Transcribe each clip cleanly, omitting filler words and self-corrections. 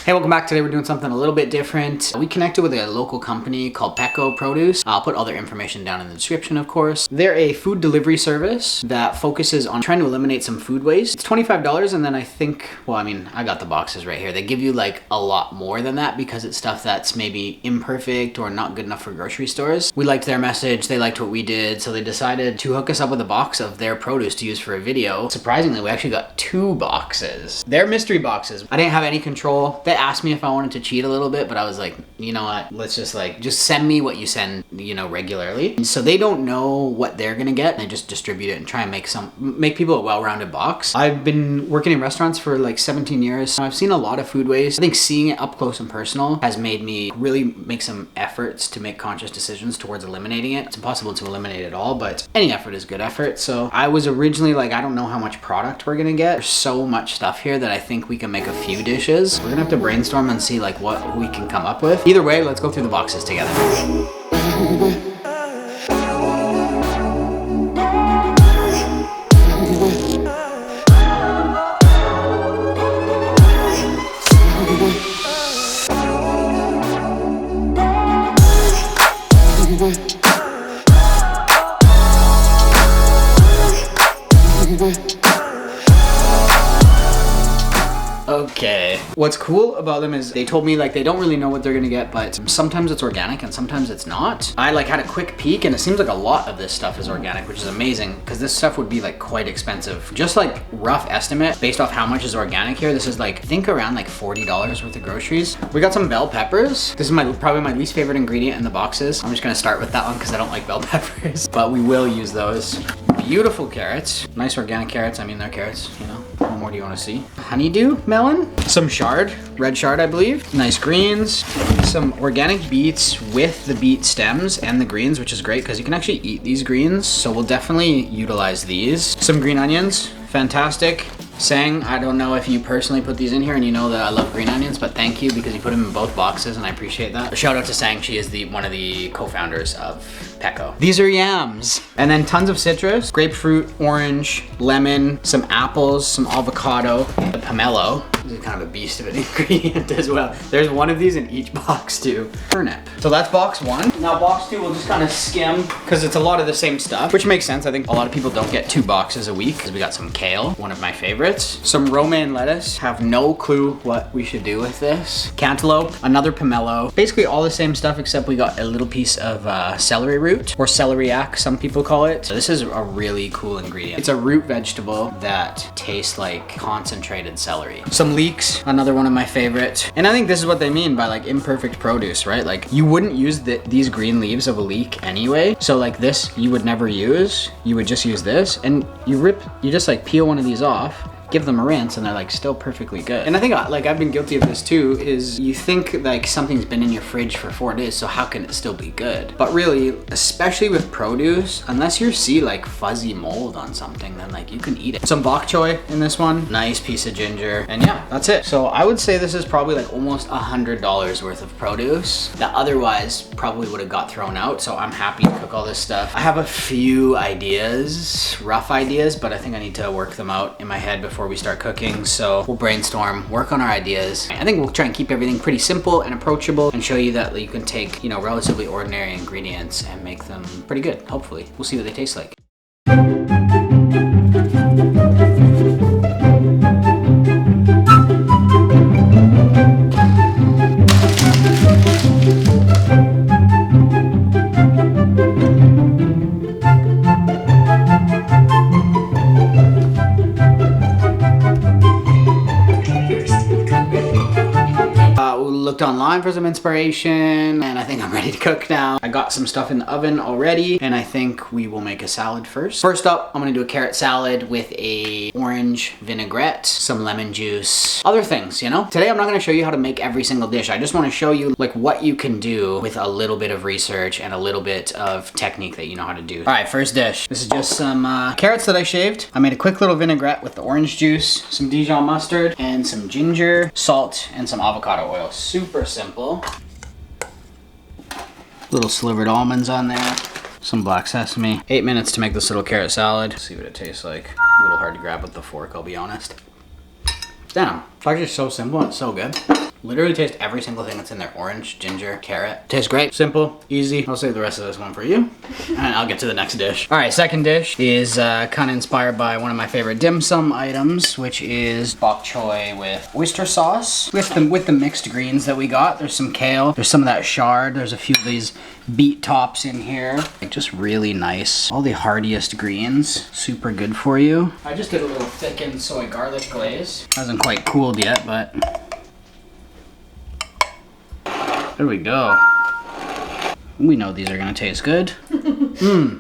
Hey, welcome back. Today we're doing something a little bit different. We connected with a local company called Pecco Produce. I'll put all their information down in the description, of course. They're a food delivery service that focuses on trying to eliminate some food waste. It's $25, and then I think, well, I mean, I got the boxes right here. They give you like a lot more than that because it's stuff that's maybe imperfect or not good enough for grocery stores. We liked their message. They liked what we did. So they decided to hook us up with a box of their produce to use for a video. Surprisingly, we actually got 2 boxes. They're mystery boxes. I didn't have any control. They asked me if I wanted to cheat a little bit, but I was like, you know what? Let's just send me what you send, regularly. And so they don't know what they're gonna get. They just distribute it and try and make people a well-rounded box. I've been working in restaurants for like 17 years. I've seen a lot of food waste. I think seeing it up close and personal has made me really make some efforts to make conscious decisions towards eliminating it. It's impossible to eliminate it all, but any effort is good effort. So I was originally like, I don't know how much product we're gonna get. There's so much stuff here that I think we can make a few dishes. We're gonna have to brainstorm and see like what we can come up with. Either way, let's go through the boxes together. Okay. What's cool about them is they told me like they don't really know what they're gonna get, but sometimes it's organic and sometimes it's not. I like had a quick peek and it seems like a lot of this stuff is organic, which is amazing because this stuff would be like quite expensive. Just like rough estimate based off how much is organic here, this is like, I think around like $40 worth of groceries. We got some bell peppers. This is probably my least favorite ingredient in the boxes. I'm just gonna start with that one because I don't like bell peppers, but we will use those. Beautiful carrots. Nice organic carrots. I mean, they're carrots, What more do you want to see? Honeydew melon. Some chard. Red chard, I believe. Nice greens. Some organic beets with the beet stems and the greens, which is great because you can actually eat these greens. So we'll definitely utilize these. Some green onions. Fantastic. Sang, I don't know if you personally put these in here and you know that I love green onions, but thank you because you put them in both boxes and I appreciate that. A shout out to Sang, she is one of the co-founders of Pecco. These are yams. And then tons of citrus, grapefruit, orange, lemon, some apples, some avocado, the pomelo. This is kind of a beast of an ingredient as well. There's one of these in each box too. Turnip. So that's box 1. Now box 2 we'll just kind of skim because it's a lot of the same stuff, which makes sense. I think a lot of people don't get 2 boxes a week because we got some kale, one of my favorites. Some romaine lettuce. Have no clue what we should do with this. Cantaloupe, another pomelo. Basically all the same stuff except we got a little piece of celery root or celeriac, some people call it. So this is a really cool ingredient. It's a root vegetable that tastes like concentrated celery. Some leeks, another one of my favorite. And I think this is what they mean by like imperfect produce, right? Like you wouldn't use these green leaves of a leek anyway. So like this you would never use. You would just use this and you just like peel one of these off, give them a rinse, and they're like still perfectly good. And I think like I've been guilty of this too, is you think like something's been in your fridge for 4 days, so how can it still be good? But really, especially with produce, unless you see like fuzzy mold on something, then like you can eat it. Some bok choy in this one, nice piece of ginger, and yeah, that's it. So I would say this is probably like almost $100 worth of produce that otherwise probably would have got thrown out. So I'm happy to cook all this stuff. I have a few ideas, rough ideas, but I think I need to work them out in my head before we start cooking. So we'll brainstorm, work on our ideas. I think we'll try and keep everything pretty simple and approachable and show you that you can take, relatively ordinary ingredients and make them pretty good, hopefully. We'll see what they taste like. Looked online for some inspiration and I think I'm ready to cook now. I got some stuff in the oven already and I think we will make a salad first. First up, I'm gonna do a carrot salad with a orange vinaigrette, some lemon juice, other things, Today I'm not gonna show you how to make every single dish. I just wanna show you like what you can do with a little bit of research and a little bit of technique that you know how to do. All right, first dish. This is just some carrots that I shaved. I made a quick little vinaigrette with the orange juice, some Dijon mustard, and some ginger, salt, and some avocado oil. Super simple. Little slivered almonds on there. Some black sesame. 8 minutes to make this little carrot salad. See what it tastes like. little hard to grab with the fork, I'll be honest. Damn, it's actually so simple and it's so good. Literally taste every single thing that's in there. Orange, ginger, carrot. Tastes great. Simple, easy. I'll save the rest of this one for you. And I'll get to the next dish. All right, second dish is kind of inspired by one of my favorite dim sum items, which is bok choy with oyster sauce. With the mixed greens that we got. There's some kale. There's some of that chard. There's a few of these beet tops in here. Like just really nice. All the heartiest greens. Super good for you. I just did a little thickened soy garlic glaze. Hasn't quite cooled yet, but there we go. We know these are gonna taste good.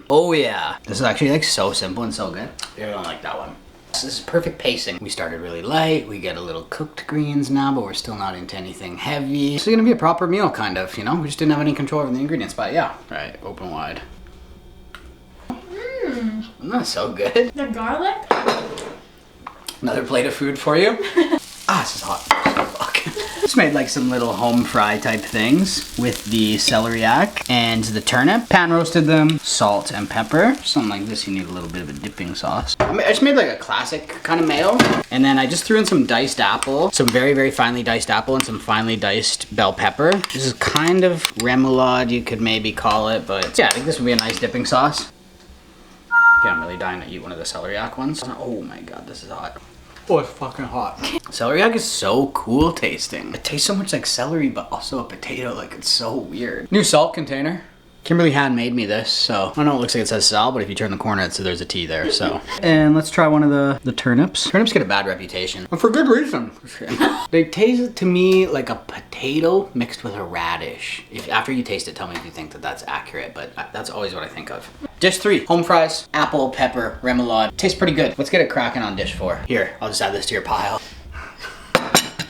Oh yeah. This is actually like so simple and so good. You're gonna like that one. This is perfect pacing. We started really light. We get a little cooked greens now, but we're still not into anything heavy. This is gonna be a proper meal, kind of, you know? We just didn't have any control over the ingredients, but yeah. All right, open wide. Isn't that so good? The garlic? Another plate of food for you. Ah, this is hot. Fuck. Just made like some little home fry type things with the celeriac and the turnip. Pan roasted them, salt and pepper. Something like this, you need a little bit of a dipping sauce. I just made like a classic kind of mayo. And then I just threw in some diced apple, some very, very finely diced apple and some finely diced bell pepper. This is kind of remoulade, you could maybe call it, but yeah, I think this would be a nice dipping sauce. Yeah, I'm really dying to eat one of the celeriac ones. Oh my God, this is hot. Oh, it's fucking hot. Celeriac is so cool tasting. It tastes so much like celery, but also a potato. Like, it's so weird. New salt container. Kimberly handmade me this, so I know it looks like it says sal, but if you turn the corner, there's a T there, so. And let's try one of the turnips. Turnips get a bad reputation, but for good reason. They taste to me like a potato mixed with a radish. After you taste it, tell me if you think that that's accurate, but that's always what I think of. Dish 3, home fries, apple, pepper, remoulade. Tastes pretty good. Let's get it cracking on dish 4. Here, I'll just add this to your pile.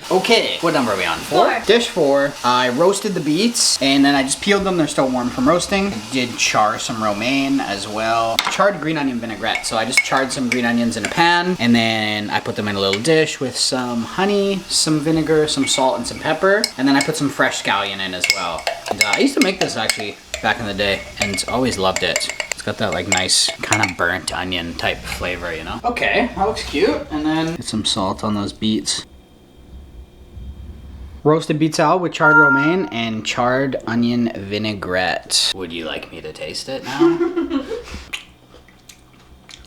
Okay, what number are we on? 4? Dish 4, I roasted the beets and then I just peeled them. They're still warm from roasting. I did char some romaine as well. Charred green onion vinaigrette. So I just charred some green onions in a pan and then I put them in a little dish with some honey, some vinegar, some salt and some pepper. And then I put some fresh scallion in as well. And I used to make this actually back in the day and always loved it. It's got that like nice kind of burnt onion type flavor, you know? Okay, that looks cute. And then get some salt on those beets. Roasted beet salad with charred romaine and charred onion vinaigrette. Would you like me to taste it now?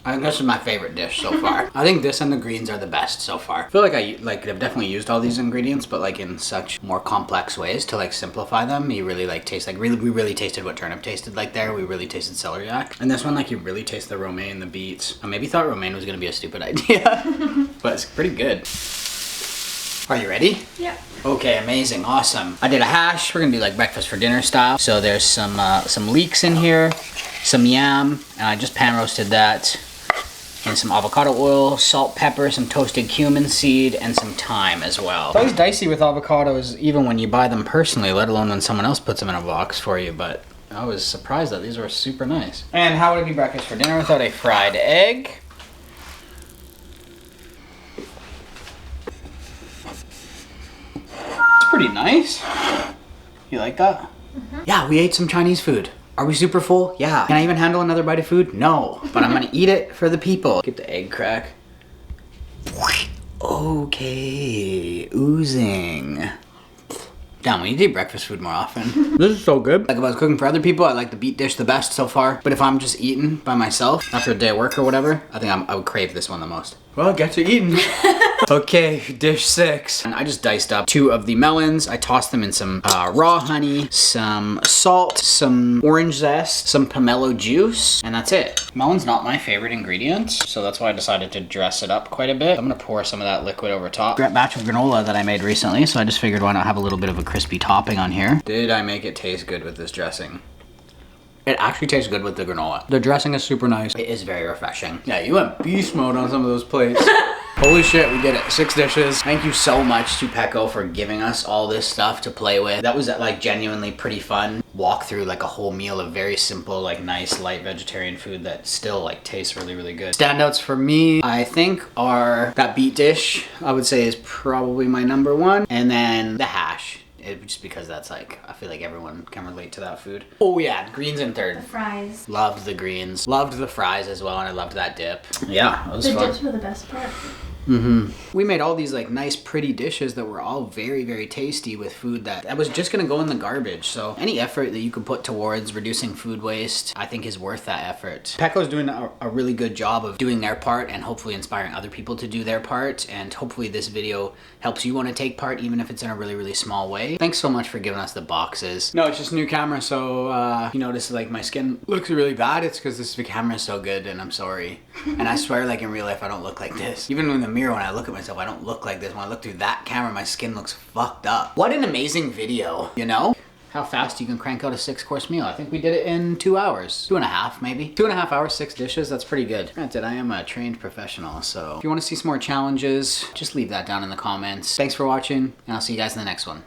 I think this is my favorite dish so far. I think this and the greens are the best so far. I feel like I've definitely used all these ingredients, but like in such more complex ways to like simplify them. You really like taste like we really tasted what turnip tasted like there. We really tasted celeriac. And this one, like you really taste the romaine, the beets. I maybe thought romaine was gonna be a stupid idea, but it's pretty good. Are you ready? Yeah. Okay, amazing, awesome. I did a hash. We're gonna do like breakfast for dinner style. So there's some leeks in here, some yam, and I just pan roasted that. And some avocado oil, salt, pepper, some toasted cumin seed, and some thyme as well. It's always dicey with avocados, even when you buy them personally, let alone when someone else puts them in a box for you, but I was surprised that these were super nice. And how would it be breakfast for dinner without a fried egg? Pretty nice. You like that? Mm-hmm. Yeah, we ate some Chinese food. Are we super full? Yeah. Can I even handle another bite of food? No. But I'm gonna eat it for the people. Get the egg crack. Okay, oozing. Damn, we need to eat breakfast food more often. This is so good. Like if I was cooking for other people, I like the beet dish the best so far. But if I'm just eating by myself after a day of work or whatever, I think I would crave this one the most. Well, get to eating. Okay, dish 6. And I just diced up 2 of the melons. I tossed them in some raw honey, some salt, some orange zest, some pomelo juice, and that's it. Melon's not my favorite ingredient, so that's why I decided to dress it up quite a bit. I'm gonna pour some of that liquid over top. Great batch of granola that I made recently, so I just figured why not have a little bit of a crispy topping on here. Did I make it taste good with this dressing? It actually tastes good with the granola. The dressing is super nice. It is very refreshing. Yeah, you went beast mode on some of those plates. Holy shit, we did it. 6 dishes. Thank you so much to Pecco for giving us all this stuff to play with. That was like genuinely pretty fun. Walk through like a whole meal of very simple, like nice, light vegetarian food that still like tastes really, really good. Standouts for me, I think, are that beet dish, I would say is probably my number 1. And then the hash. Just because that's like, I feel like everyone can relate to that food. Oh yeah, greens in 3rd. The fries. Loved the greens. Loved the fries as well, and I loved that dip. Yeah, it was fun. The dips were the best part. We made all these like nice pretty dishes that were all very, very tasty with food that was just gonna go in the garbage. So any effort that you can put towards reducing food waste, I think is worth that effort. Pecco's doing a really good job of doing their part and hopefully inspiring other people to do their part. And hopefully this video helps you want to take part, even if it's in a really, really small way. Thanks so much for giving us the boxes. No, it's just a new camera. So you notice like my skin looks really bad. It's because this camera is so good and I'm sorry. And I swear like in real life, I don't look like this. Even in the mirror, when I look at myself, I don't look like this. When I look through that camera, my skin looks fucked up. What an amazing video, you know? How fast you can crank out a 6-course meal. I think we did it in 2 hours. 2.5 maybe. 2.5 hours, 6 dishes, that's pretty good. Granted, I am a trained professional, so if you wanna see some more challenges, just leave that down in the comments. Thanks for watching, and I'll see you guys in the next one.